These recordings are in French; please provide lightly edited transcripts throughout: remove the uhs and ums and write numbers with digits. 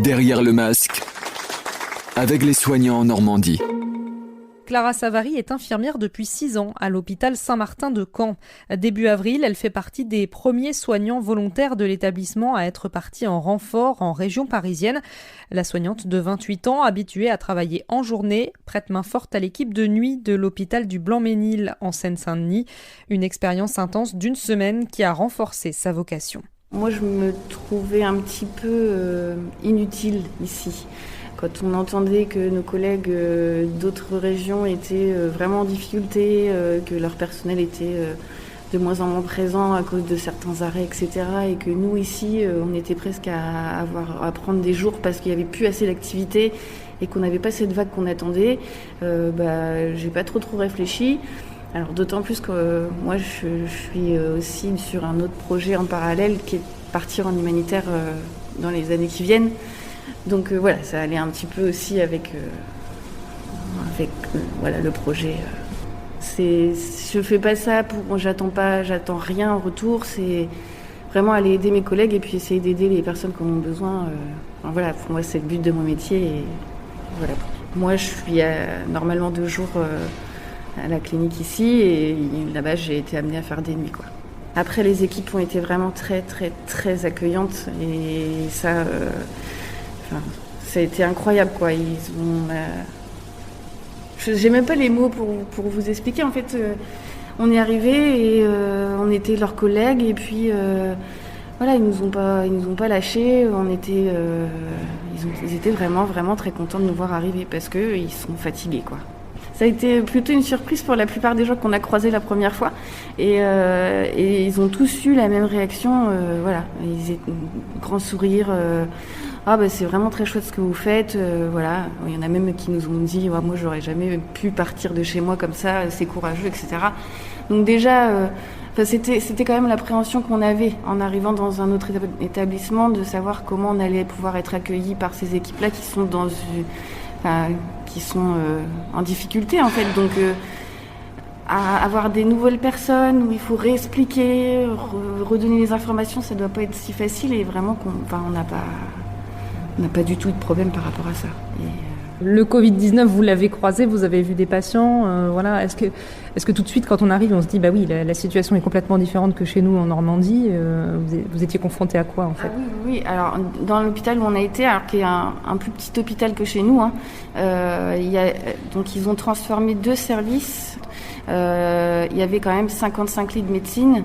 Derrière le masque, avec les soignants en Normandie. Clara Savary est infirmière depuis 6 ans à l'hôpital Saint-Martin de Caen. Début avril, elle fait partie des premiers soignants volontaires de l'établissement à être partis en renfort en région parisienne. La soignante de 28 ans, habituée à travailler en journée, prête main forte à l'équipe de nuit de l'hôpital du Blanc-Ménil en Seine-Saint-Denis. Une expérience intense d'une semaine qui a renforcé sa vocation. Moi, je me trouvais un petit peu inutile ici. Quand on entendait que nos collègues d'autres régions étaient vraiment en difficulté, que leur personnel était de moins en moins présent à cause de certains arrêts, etc. Et que nous, ici, on était presque à prendre des jours parce qu'il n'y avait plus assez d'activité et qu'on n'avait pas cette vague qu'on attendait, j'ai pas trop réfléchi. Alors d'autant plus que moi, je suis aussi sur un autre projet en parallèle qui est partir en humanitaire dans les années qui viennent. Donc voilà, ça allait un petit peu aussi avec le projet. Je fais pas ça j'attends rien en retour. C'est vraiment aller aider mes collègues et puis essayer d'aider les personnes qui en ont besoin. Voilà, pour moi c'est le but de mon métier. Et voilà. Moi je suis normalement 2 jours à la clinique ici et là-bas j'ai été amenée à faire des nuits, quoi. Après les équipes ont été vraiment très très très accueillantes et ça. Ça a été incroyable, quoi. J'ai même pas les mots pour vous expliquer. En fait, on est arrivé et on était leurs collègues et puis voilà, ils nous ont pas lâchés. Ils étaient vraiment vraiment très contents de nous voir arriver parce que ils sont fatigués, quoi. Ça a été plutôt une surprise pour la plupart des gens qu'on a croisés la première fois et ils ont tous eu la même réaction. Voilà, ils étaient grand sourire. C'est vraiment très chouette ce que vous faites, voilà. Il y en a même qui nous ont dit moi j'aurais jamais pu partir de chez moi comme ça, c'est courageux, etc. Donc déjà c'était quand même l'appréhension qu'on avait en arrivant dans un autre établissement, de savoir comment on allait pouvoir être accueillis par ces équipes-là qui sont en difficulté, en fait. Donc à avoir des nouvelles personnes où il faut réexpliquer, redonner les informations, ça doit pas être si facile et vraiment on n'a pas du tout de problème par rapport à ça. Le Covid-19, vous l'avez croisé, vous avez vu des patients, voilà. Est-ce que tout de suite, quand on arrive, on se dit, bah oui, la situation est complètement différente que chez nous en Normandie. Vous étiez confronté à quoi, en fait ? Oui. Alors, dans l'hôpital où on a été, alors qui est un plus petit hôpital que chez nous, donc ils ont transformé 2 services. Il y avait quand même 55 lits de médecine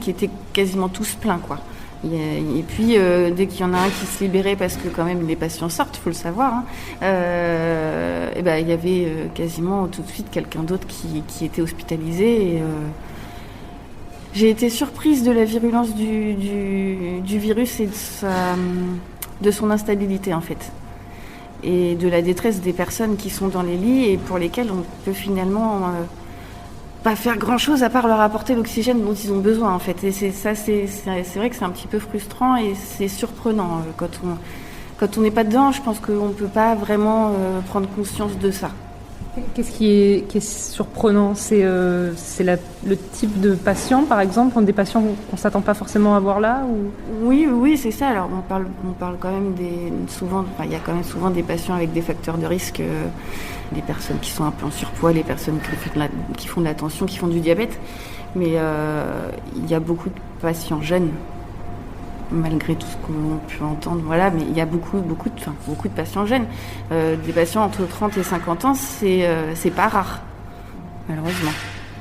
qui étaient quasiment tous pleins, quoi. Et puis dès qu'il y en a un qui se libérait, parce que quand même les patients sortent, faut le savoir, il y avait quasiment tout de suite quelqu'un d'autre qui était hospitalisé. Et, j'ai été surprise de la virulence du virus et de son instabilité, en fait, et de la détresse des personnes qui sont dans les lits et pour lesquelles on peut finalement pas faire grand-chose à part leur apporter l'oxygène dont ils ont besoin, en fait. Et c'est vrai que c'est un petit peu frustrant et c'est surprenant. Quand on n'est pas dedans, je pense qu'on ne peut pas vraiment prendre conscience de ça. Qu'est-ce qui est surprenant ? C'est le type de patient, par exemple, des patients qu'on ne s'attend pas forcément à voir là ou... Oui, c'est ça. Alors on parle quand même il y a quand même souvent des patients avec des facteurs de risque, des personnes qui sont un peu en surpoids, les personnes qui font de la tension, qui font du diabète. Mais il y a beaucoup de patients jeunes, malgré tout ce qu'on peut entendre, voilà, mais il y a beaucoup de patients jeunes. Des patients entre 30 et 50 ans, c'est pas rare, malheureusement.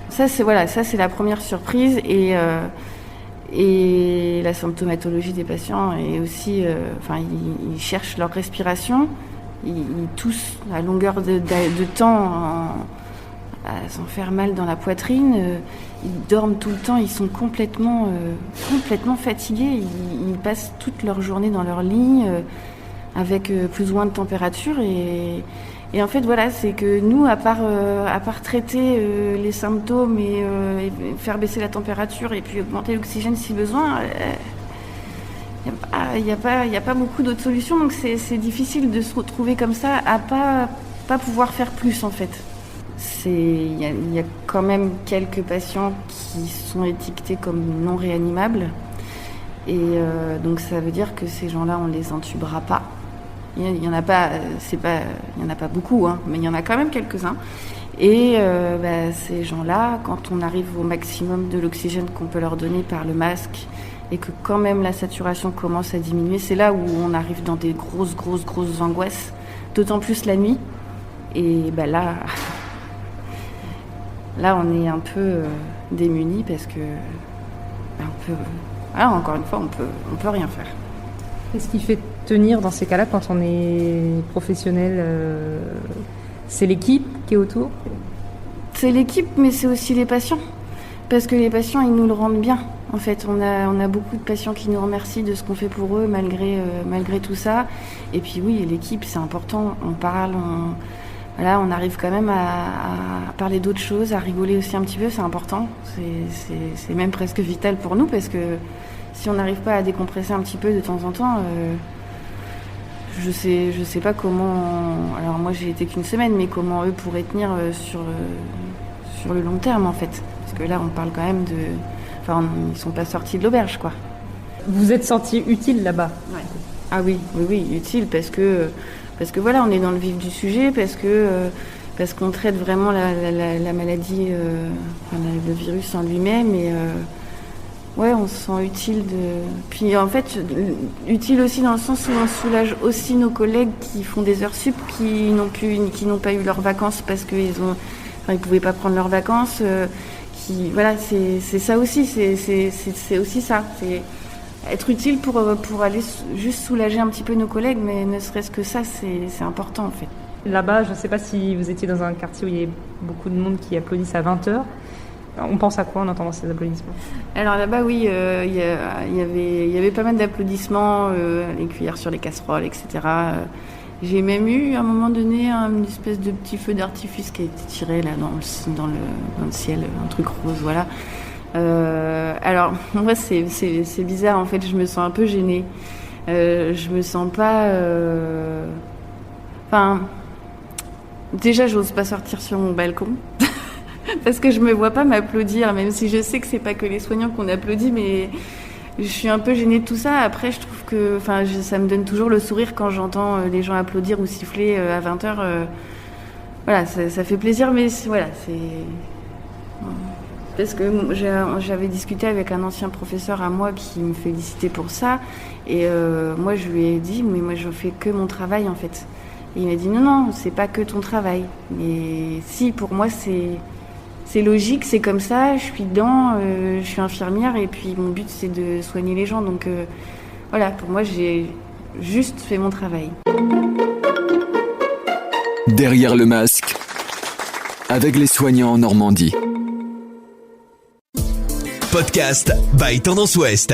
Ça c'est la première surprise et la symptomatologie des patients est aussi, ils cherchent leur respiration, ils toussent à longueur de temps à s'en faire mal dans la poitrine, ils dorment tout le temps, ils sont complètement fatigués, ils passent toute leur journée dans leur lit avec plus ou moins de température et en fait voilà, c'est que nous à part traiter les symptômes et faire baisser la température et puis augmenter l'oxygène si besoin, il y a pas beaucoup d'autres solutions, donc c'est difficile de se retrouver comme ça à pas pouvoir faire plus, en fait. Il y a quand même quelques patients qui sont étiquetés comme non réanimables et donc ça veut dire que ces gens-là on les intubera pas Il y en a pas, il y en a pas beaucoup, hein, mais il y en a quand même quelques-uns. Et ces gens-là, quand on arrive au maximum de l'oxygène qu'on peut leur donner par le masque, et que quand même la saturation commence à diminuer, c'est là où on arrive dans des grosses angoisses, d'autant plus la nuit. Et là, on est un peu démunis parce que encore une fois, on peut rien faire. Qu'est-ce qui fait tenir dans ces cas-là quand on est professionnel? C'est l'équipe qui est autour? C'est l'équipe, mais c'est aussi les patients. Parce que les patients, ils nous le rendent bien. En fait, on a beaucoup de patients qui nous remercient de ce qu'on fait pour eux malgré tout ça. Et puis oui, l'équipe, c'est important. On parle, on arrive quand même à parler d'autres choses, à rigoler aussi un petit peu, c'est important. C'est même presque vital pour nous parce que si on n'arrive pas à décompresser un petit peu de temps en temps, je sais pas comment. Alors moi, j'ai été qu'une semaine, mais comment eux pourraient tenir sur le long terme en fait. Parce que là, on parle quand même ils sont pas sortis de l'auberge, quoi. Vous êtes senti utile là-bas? Ouais. Ah oui, utile parce que voilà, on est dans le vif du sujet, parce qu'on traite vraiment la maladie, le virus en lui-même, et on se sent utile Puis en fait, utile aussi dans le sens où on soulage aussi nos collègues qui font des heures sup, qui n'ont pas eu leurs vacances parce qu'ils pouvaient pas prendre leurs vacances. C'est ça aussi, c'est aussi ça. C'est être utile pour aller juste soulager un petit peu nos collègues, mais ne serait-ce que ça, c'est important en fait. Là-bas, je ne sais pas si vous étiez dans un quartier où il y a beaucoup de monde qui applaudissent à 20h. On pense à quoi en entendant ces applaudissements? Alors là-bas, oui, il y avait pas mal d'applaudissements, les cuillères sur les casseroles, etc. J'ai même eu à un moment donné une espèce de petit feu d'artifice qui a été tiré là dans le ciel, un truc rose, voilà. Alors moi c'est bizarre en fait, je me sens un peu gênée. Je me sens pas. Déjà j'ose pas sortir sur mon balcon parce que je me vois pas m'applaudir, même si je sais que c'est pas que les soignants qu'on applaudit, mais je suis un peu gênée de tout ça. Après, je trouve que ça me donne toujours le sourire quand j'entends les gens applaudir ou siffler à 20h. Voilà, ça fait plaisir, mais voilà, c'est... Parce que j'avais discuté avec un ancien professeur à moi qui me félicitait pour ça. Et moi, je lui ai dit, mais moi, je fais que mon travail, en fait. Et il m'a dit, non, c'est pas que ton travail. Mais si, pour moi, c'est logique, c'est comme ça, je suis dedans, je suis infirmière et puis mon but c'est de soigner les gens. Donc voilà, pour moi j'ai juste fait mon travail. Derrière le masque, avec les soignants en Normandie. Podcast by Tendance Ouest.